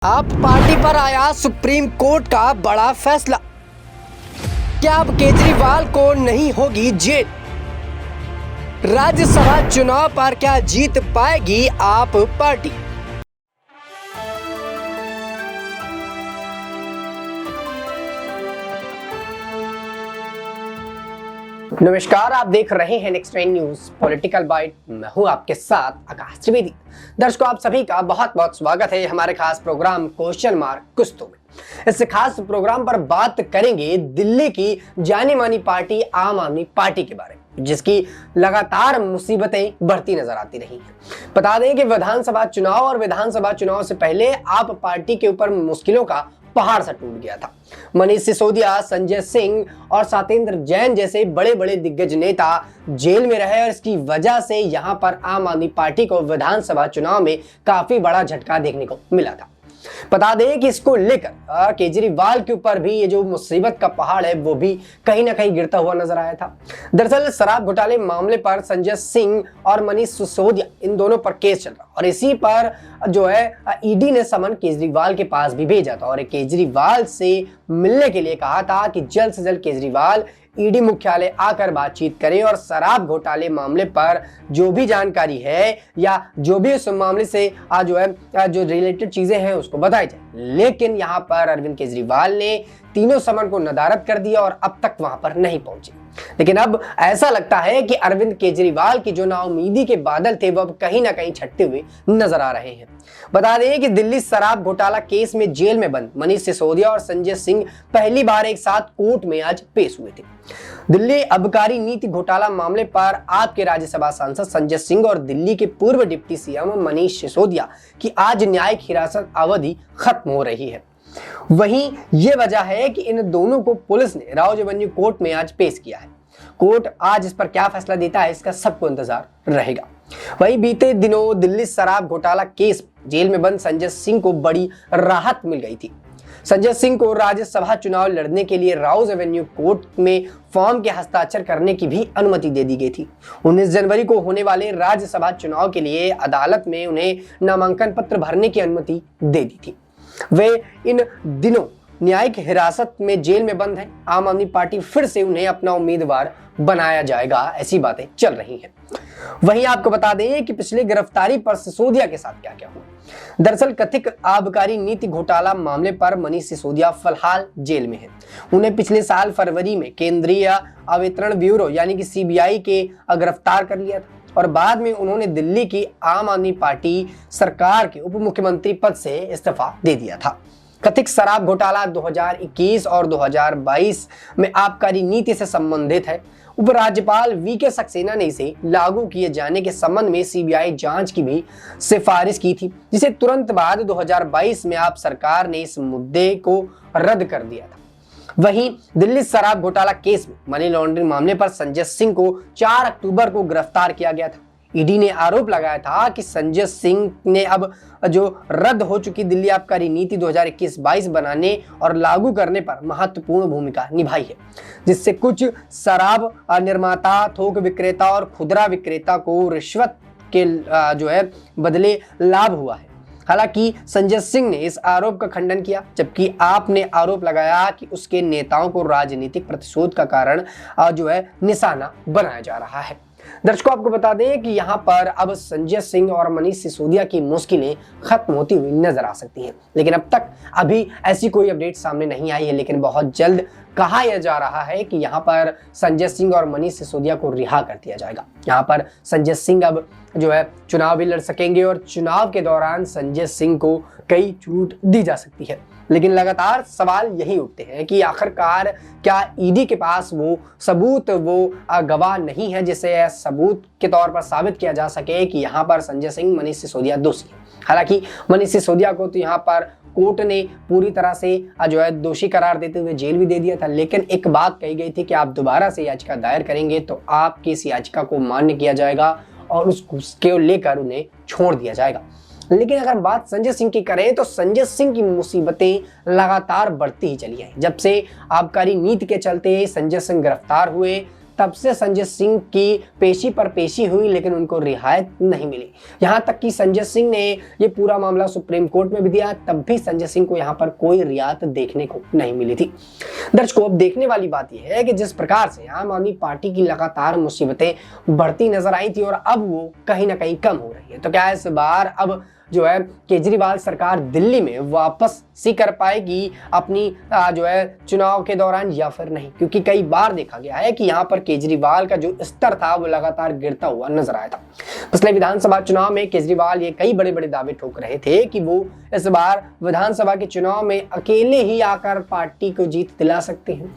आप पार्टी पर आया सुप्रीम कोर्ट का बड़ा फैसला। क्या अब केजरीवाल को नहीं होगी जेल? राज्यसभा चुनाव पर क्या जीत पाएगी आप पार्टी? नमस्कार, आप देख रहे हैं नेक्स्ट न्यूज पॉलिटिकल बाइट। मैं हूं आपके साथ आकाश त्रिवेदी। दर्शकों, आप सभी का बहुत बहुत स्वागत है हमारे खास प्रोग्राम क्वेश्चन मार्क कुछ तो में। इस खास प्रोग्राम पर बात करेंगे दिल्ली की जानी मानी पार्टी आम आदमी पार्टी के बारे में, जिसकी लगातार मुसीबतें बढ़ती नजर आती रही हैं। बता दें कि विधानसभा चुनाव और विधानसभा चुनाव से पहले आप पार्टी के ऊपर मुश्किलों का पहाड़ सा टूट गया था। मनीष सिसोदिया, संजय सिंह और सत्येंद्र जैन जैसे बड़े बड़े दिग्गज नेता जेल में रहे और इसकी वजह से यहां पर आम आदमी पार्टी को विधानसभा चुनाव में काफी बड़ा झटका देखने को मिला था। बता दें कि इसको लेकर केजरीवाल के ऊपर भी ये जो मुसीबत का पहाड़ है वो भी कहीं ना कहीं गिरता हुआ नजर आया था। दरअसल शराब घोटाले मामले पर संजय सिंह और मनीष सिसोदिया इन दोनों पर केस चल रहा और इसी पर जो है ईडी ने समन केजरीवाल के पास भी भेजा था और केजरीवाल से मिलने के लिए कहा था कि जल्द से जल्द केजरीवाल ईडी मुख्यालय आकर बातचीत करें और शराब घोटाले मामले पर जो भी जानकारी है या जो भी उस मामले से जो है जो रिलेटेड चीजें हैं उसको बताई जाए। लेकिन यहाँ पर अरविंद केजरीवाल ने तीनों समन को नदारद कर दिया और अब तक वहां पर नहीं पहुंचे। लेकिन अब ऐसा लगता है कि अरविंद केजरीवाल की जो नाउमीदी के बादल थे वो अब कहीं ना कहीं छटते हुए नजर आ रहे हैं। बता दें कि दिल्ली शराब घोटाला केस में जेल में बंद मनीष सिसोदिया और संजय सिंह पहली बार एक साथ कोर्ट में आज पेश हुए थे। दिल्ली आबकारी नीति घोटाला मामले पर आपके राज्यसभा सांसद संजय सिंह और दिल्ली के पूर्व डिप्टी सीएम मनीष सिसोदिया की आज न्यायिक हिरासत अवधि खत्म हो रही है। वहीं ये वजह है कि इन दोनों को पुलिस ने राउज एवेन्यू कोर्ट में आज पेश किया है। कोर्ट आज इस पर क्या फैसला देता है इसका सबको इंतजार रहेगा। वहीं बीते दिनों दिल्ली शराब घोटाला केस जेल में बंद संजय सिंह को बड़ी राहत मिल गई थी। संजय सिंह को राज्यसभा चुनाव लड़ने के लिए राउज एवेन्यू कोर्ट में फॉर्म के हस्ताक्षर करने की भी अनुमति दे दी गई थी। 19 जनवरी को होने वाले राज्यसभा चुनाव के लिए अदालत में उन्हें नामांकन पत्र भरने की अनुमति दे दी थी। वे इन दिनों न्यायिक हिरासत में जेल में बंद हैं। आम आदमी पार्टी फिर से उन्हें अपना उम्मीदवार बनाया जाएगा, ऐसी बातें चल रही हैं। वहीं आपको बता दें कि पिछली गिरफ्तारी पर सिसोदिया के साथ क्या क्या हुआ। दरअसल कथित आबकारी नीति घोटाला मामले पर मनीष सिसोदिया फिलहाल जेल में हैं। उन्हें पिछले साल फरवरी में केंद्रीय अवितरण ब्यूरो यानी कि सीबीआई के गिरफ्तार कर लिया था और बाद में उन्होंने दिल्ली की आम आदमी पार्टी सरकार के उप मुख्यमंत्री पद से इस्तीफा दे दिया था। कथित शराब घोटाला 2021 और 2022 में आबकारी नीति से संबंधित है। उपराज्यपाल वीके सक्सेना ने इसे लागू किए जाने के संबंध में सीबीआई जांच की भी सिफारिश की थी, जिसे तुरंत बाद 2022 में आप सरकार ने इस मुद्दे को रद्द कर दिया था। वहीं दिल्ली शराब घोटाला केस में मनी लॉन्ड्रिंग मामले पर संजय सिंह को 4 अक्टूबर को गिरफ्तार किया गया था। ईडी ने आरोप लगाया था कि संजय सिंह ने अब जो रद्द हो चुकी दिल्ली आबकारी नीति 2021-22 बनाने और लागू करने पर महत्वपूर्ण भूमिका निभाई है, जिससे कुछ शराब निर्माता, थोक विक्रेता और खुदरा विक्रेता को रिश्वत के जो है बदले लाभ हुआ है। हालांकि संजय सिंह ने इस आरोप का खंडन किया, जबकि आपने आरोप लगाया कि उसके नेताओं को राजनीतिक प्रतिशोध का कारण जो है निशाना बनाया जा रहा है। दर्शकों, आपको बता दें कि यहाँ पर अब संजय सिंह और मनीष सिसोदिया की मुश्किलें खत्म होती हुई नजर आ सकती हैं, लेकिन अब तक अभी ऐसी कोई अपडेट सामने नहीं आई है। लेकिन बहुत जल्द कहा यह जा रहा है कि यहाँ पर संजय सिंह और मनीष सिसोदिया को रिहा कर दिया जाएगा। यहाँ पर संजय सिंह अब जो है चुनाव भी लड़ सकेंगे और चुनाव के दौरान संजय सिंह को कई छूट दी जा सकती है। लेकिन लगातार सवाल यही उठते हैं कि आखिरकार क्या ईडी के पास वो सबूत, वो गवाह नहीं है जिसे सबूत के तौर पर साबित किया जा सके कि यहाँ पर संजय सिंह, मनीष सिसोदिया दोषी है। हालांकि मनीष सिसोदिया को तो यहाँ पर कोर्ट ने पूरी तरह से जो है दोषी करार देते हुए जेल भी दे दिया था, लेकिन एक बात कही गई थी कि आप दोबारा से याचिका दायर करेंगे तो आपकी इस याचिका को मान्य किया जाएगा और उसके लेकर उन्हें छोड़ दिया जाएगा। लेकिन अगर बात संजय सिंह की करें तो संजय सिंह की मुसीबतें लगातार बढ़ती ही चली हैं। जब से आबकारी नीति के चलते संजय सिंह गिरफ्तार हुए तब से संजय सिंह की पेशी पर पेशी हुई लेकिन उनको रिहायत नहीं मिली। यहाँ तक कि संजय सिंह ने ये पूरा मामला सुप्रीम कोर्ट में भी दिया, तब भी संजय सिंह को यहाँ पर कोई रियायत देखने को नहीं मिली थी। दर्शकों, अब देखने वाली बात यह है कि जिस प्रकार से आम आदमी पार्टी की लगातार मुसीबतें बढ़ती नजर आई थी और अब वो कहीं ना कहीं कम हो रही है, तो क्या इस बार अब जो है केजरीवाल सरकार दिल्ली में वापस सी कर पाएगी अपनी जो है चुनाव के दौरान या फिर नहीं? क्योंकि कई बार देखा गया है कि यहाँ पर केजरीवाल का जो स्तर था वो लगातार गिरता हुआ नजर आया था। पिछले विधानसभा चुनाव में केजरीवाल ये कई बड़े बड़े दावे ठोक रहे थे कि वो इस बार विधानसभा के चुनाव में अकेले ही आकर पार्टी को जीत दिला सकते हैं,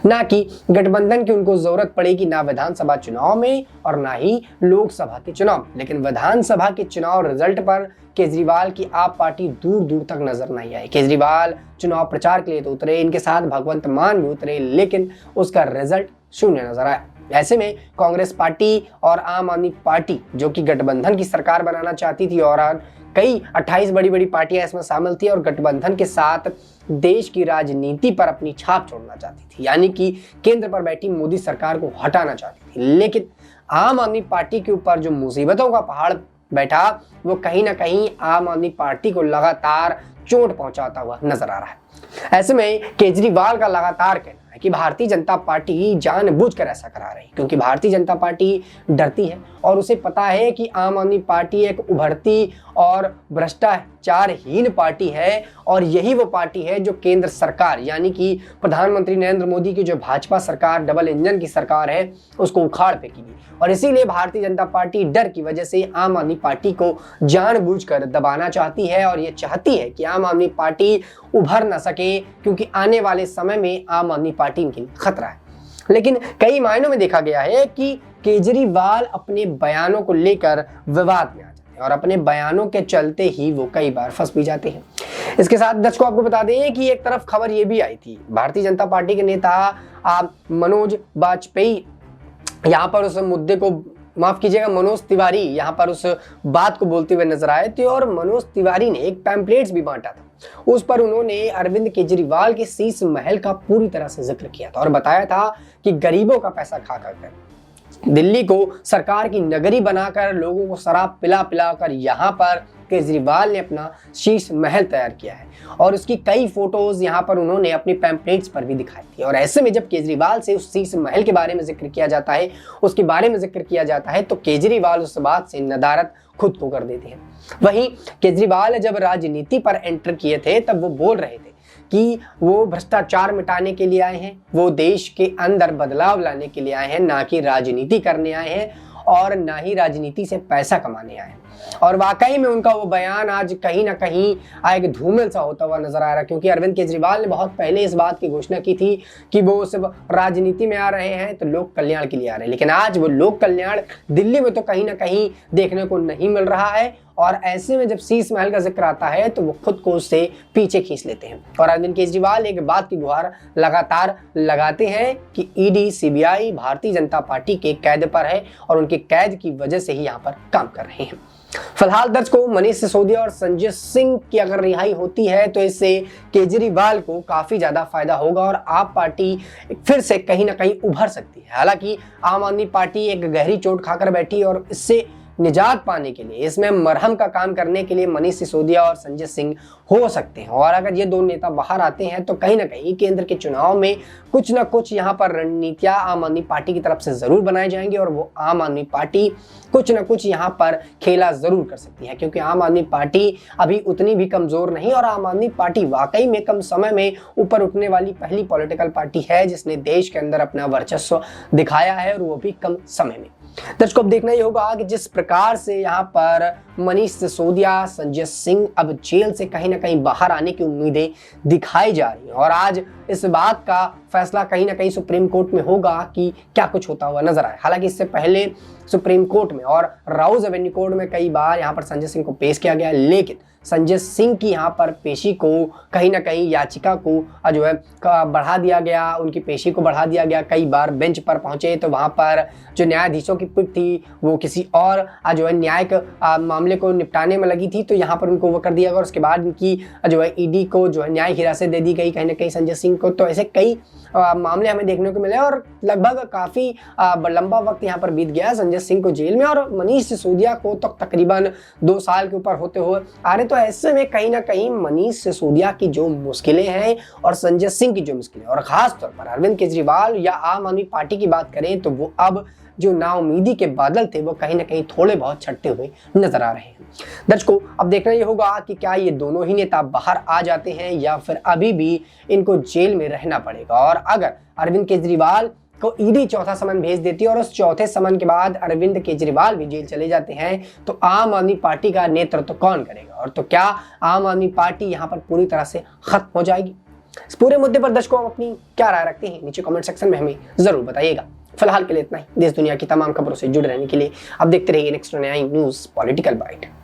ना कि गठबंधन की उनको जरूरत पड़ेगी ना विधानसभा चुनाव में और ना ही लोकसभा के चुनाव। लेकिन विधानसभा के चुनाव रिजल्ट पर केजरीवाल की आप पार्टी दूर दूर तक नजर नहीं आई। केजरीवाल चुनाव प्रचार के लिए तो उतरे, इनके साथ भगवंत मान भी उतरे, लेकिन उसका रिजल्ट शून्य नजर आया। ऐसे में कांग्रेस पार्टी और आम आदमी पार्टी जो कि गठबंधन की सरकार बनाना चाहती थी और कई 28 बड़ी बड़ी पार्टियां इसमें शामिल थी और गठबंधन के साथ देश की राजनीति पर अपनी छाप छोड़ना चाहती थी, यानी कि केंद्र पर बैठी मोदी सरकार को हटाना चाहती थी। लेकिन आम आदमी पार्टी के ऊपर जो मुसीबतों का पहाड़ बैठा वो कहीं ना कहीं आम आदमी पार्टी को लगातार चोट पहुंचाता हुआ नजर आ रहा है। ऐसे में केजरीवाल का लगातार कहना है कि भारतीय जनता पार्टी जानबूझकर ऐसा करा रही है, क्योंकि भारतीय जनता पार्टी डरती है और उसे पता है कि आम आदमी पार्टी एक उभरती और भ्रष्टाचारहीन पार्टी है और यही वो पार्टी है जो केंद्र सरकार यानी कि प्रधानमंत्री नरेंद्र मोदी की जो भाजपा सरकार डबल इंजन की सरकार है उसको उखाड़ फेंकेगी। और इसीलिए भारतीय जनता पार्टी डर की वजह से आम आदमी पार्टी को जानबूझकर दबाना चाहती है और ये चाहती है कि आम आदमी पार्टी उभर ना सके, क्योंकि आने वाले समय में आम आदमी पार्टी के लिए खतरा है। लेकिन कई मायनों में देखा गया है कि केजरीवाल अपने बयानों को लेकर विवाद में आ जाते हैं और अपने बयानों के चलते ही वो कई बार फंस भी जाते हैं। इसके साथ दर्शकों आपको बता दें कि एक तरफ खबर ये भी आई थी, भारतीय जनता पार्टी के नेता मनोज वाजपेयी यहाँ पर उस मुद्दे को माफ कीजिएगा मनोज तिवारी यहाँ पर उस बात को बोलते हुए नजर आए थे और मनोज तिवारी ने एक पैम्पलेट्स भी बांटा था। उस पर उन्होंने अरविंद केजरीवाल के शीश महल का पूरी तरह से जिक्र किया था और बताया था कि गरीबों का पैसा खा कर दिल्ली को सरकार की नगरी बनाकर लोगों को शराब पिला पिला कर यहाँ पर केजरीवाल ने अपना शीश महल तैयार किया है और उसकी कई फोटोज यहाँ पर उन्होंने अपनी पैम्पलेट्स पर भी दिखाई थी। और ऐसे में जब केजरीवाल से उस शीश महल के बारे में जिक्र किया जाता है, उसके बारे में जिक्र किया जाता है, तो केजरीवाल उस बात से नदारत खुद को कर देते हैं। वहीं केजरीवाल जब राजनीति पर एंटर किए थे तब वो बोल रहे थे कि वो भ्रष्टाचार मिटाने के लिए आए हैं, वो देश के अंदर बदलाव लाने के लिए आए हैं, ना कि राजनीति करने आए हैं और ना ही राजनीति से पैसा कमाने आए हैं। और वाकई में उनका वो बयान आज कहीं ना कहीं एक धूमिल सा होता हुआ नजर आ रहा है, क्योंकि अरविंद केजरीवाल ने बहुत पहले इस बात की घोषणा की थी कि वो सिर्फ राजनीति में आ रहे हैं तो लोक कल्याण के लिए आ रहे हैं, लेकिन आज वो लोक कल्याण दिल्ली में तो कहीं ना कहीं देखने को नहीं मिल रहा है। और ऐसे में जब शीश महल का जिक्र आता है तो वो खुद को उससे पीछे खींच लेते हैं और अरविंद केजरीवाल एक बात की गुहार लगातार लगाते हैं कि ED CBI Bharatiya Janata party के कैद पर है और उनके कैद की वजह से ही यहाँ पर काम कर रहे हैं। फिलहाल दर्शकों, मनीष सिसोदिया और संजय सिंह की अगर रिहाई होती है तो इससे केजरीवाल को काफी ज्यादा फायदा होगा और आप पार्टी फिर से कहीं ना कहीं उभर सकती है। हालांकि आम आदमी पार्टी एक गहरी चोट खाकर बैठी और इससे निजात पाने के लिए, इसमें मरहम का काम करने के लिए मनीष सिसोदिया और संजय सिंह हो सकते हैं। और अगर ये दो नेता बाहर आते हैं तो कहीं ना कहीं केंद्र के चुनाव में कुछ ना कुछ यहाँ पर रणनीतियां आम आदमी पार्टी की तरफ से जरूर बनाई जाएंगी और वो आम आदमी पार्टी कुछ ना कुछ यहाँ पर खेला जरूर कर सकती है, क्योंकि आम आदमी पार्टी अभी उतनी भी कमजोर नहीं और आम आदमी पार्टी वाकई में कम समय में ऊपर उठने वाली पहली पॉलिटिकल पार्टी है जिसने देश के अंदर अपना वर्चस्व दिखाया है और वो भी कम समय में। दर्शकों, अब देखना ये होगा कि जिस प्रकार से यहाँ पर मनीष सिसोदिया, संजय सिंह अब जेल से कहीं ना कहीं बाहर आने की उम्मीदें दिखाई जा रही हैं और आज इस बात का फैसला कहीं ना कहीं सुप्रीम कोर्ट में होगा कि क्या कुछ होता हुआ नजर आए। हालांकि इससे पहले सुप्रीम कोर्ट में और राउज एवेन्यू कोर्ट में कई बार यहाँ पर संजय सिंह को पेश किया गया, लेकिन संजय सिंह की यहाँ पर पेशी को कहीं ना कहीं याचिका को जो है बढ़ा दिया गया, उनकी पेशी को बढ़ा दिया गया। कई बार बेंच पर पहुंचे तो वहाँ पर जो न्यायाधीशों की पीठ थी वो किसी और जो है न्यायिक मामले को निपटाने में लगी थी, तो यहाँ पर उनको वो कर दिया गया और उसके बाद इनकी जो है ईडी को जो है न्यायिक हिरासत दे दी गई कहीं ना कहीं संजय सिंह को। तो ऐसे कई मामले हमें देखने को मिले और लगभग काफ़ी लंबा वक्त यहाँ पर बीत गया संजय सिंह को जेल में, और मनीष सिसोदिया को तो तकरीबन 2 साल के ऊपर होते हुए आ रहे। तो ऐसे में कहीं ना कहीं मनीष सिसोदिया की जो मुश्किलें हैं और संजय सिंह की जो मुश्किलें, और ख़ास तौर पर अरविंद केजरीवाल या आम आदमी पार्टी की बात करें तो वो अब जो नाउमीदी के बादल थे वो कहीं ना कहीं थोड़े बहुत छटते हुए नजर आ रहे हैं। दर्शकों, अब देखना ये होगा कि क्या ये दोनों ही नेता बाहर आ जाते हैं या फिर अभी भी इनको जेल में रहना पड़ेगा। और अगर अरविंद केजरीवाल को ईडी चौथा समन भेज देती है और उस चौथे समन के बाद अरविंद केजरीवाल भी जेल चले जाते हैं, तो आम आदमी पार्टी का नेतृत्व कौन करेगा, और तो क्या आम आदमी पार्टी यहाँ पर पूरी तरह से खत्म हो जाएगी? इस पूरे मुद्दे पर दर्शकों आप अपनी क्या राय रखते हैं नीचे कमेंट सेक्शन में हमें जरूर बताइएगा। फिलहाल के लिए इतना ही। देश दुनिया की तमाम खबरों से जुड़े रहने के लिए आप देखते रहिए नेक्स्ट न्यूज़ पॉलिटिकल बाइट।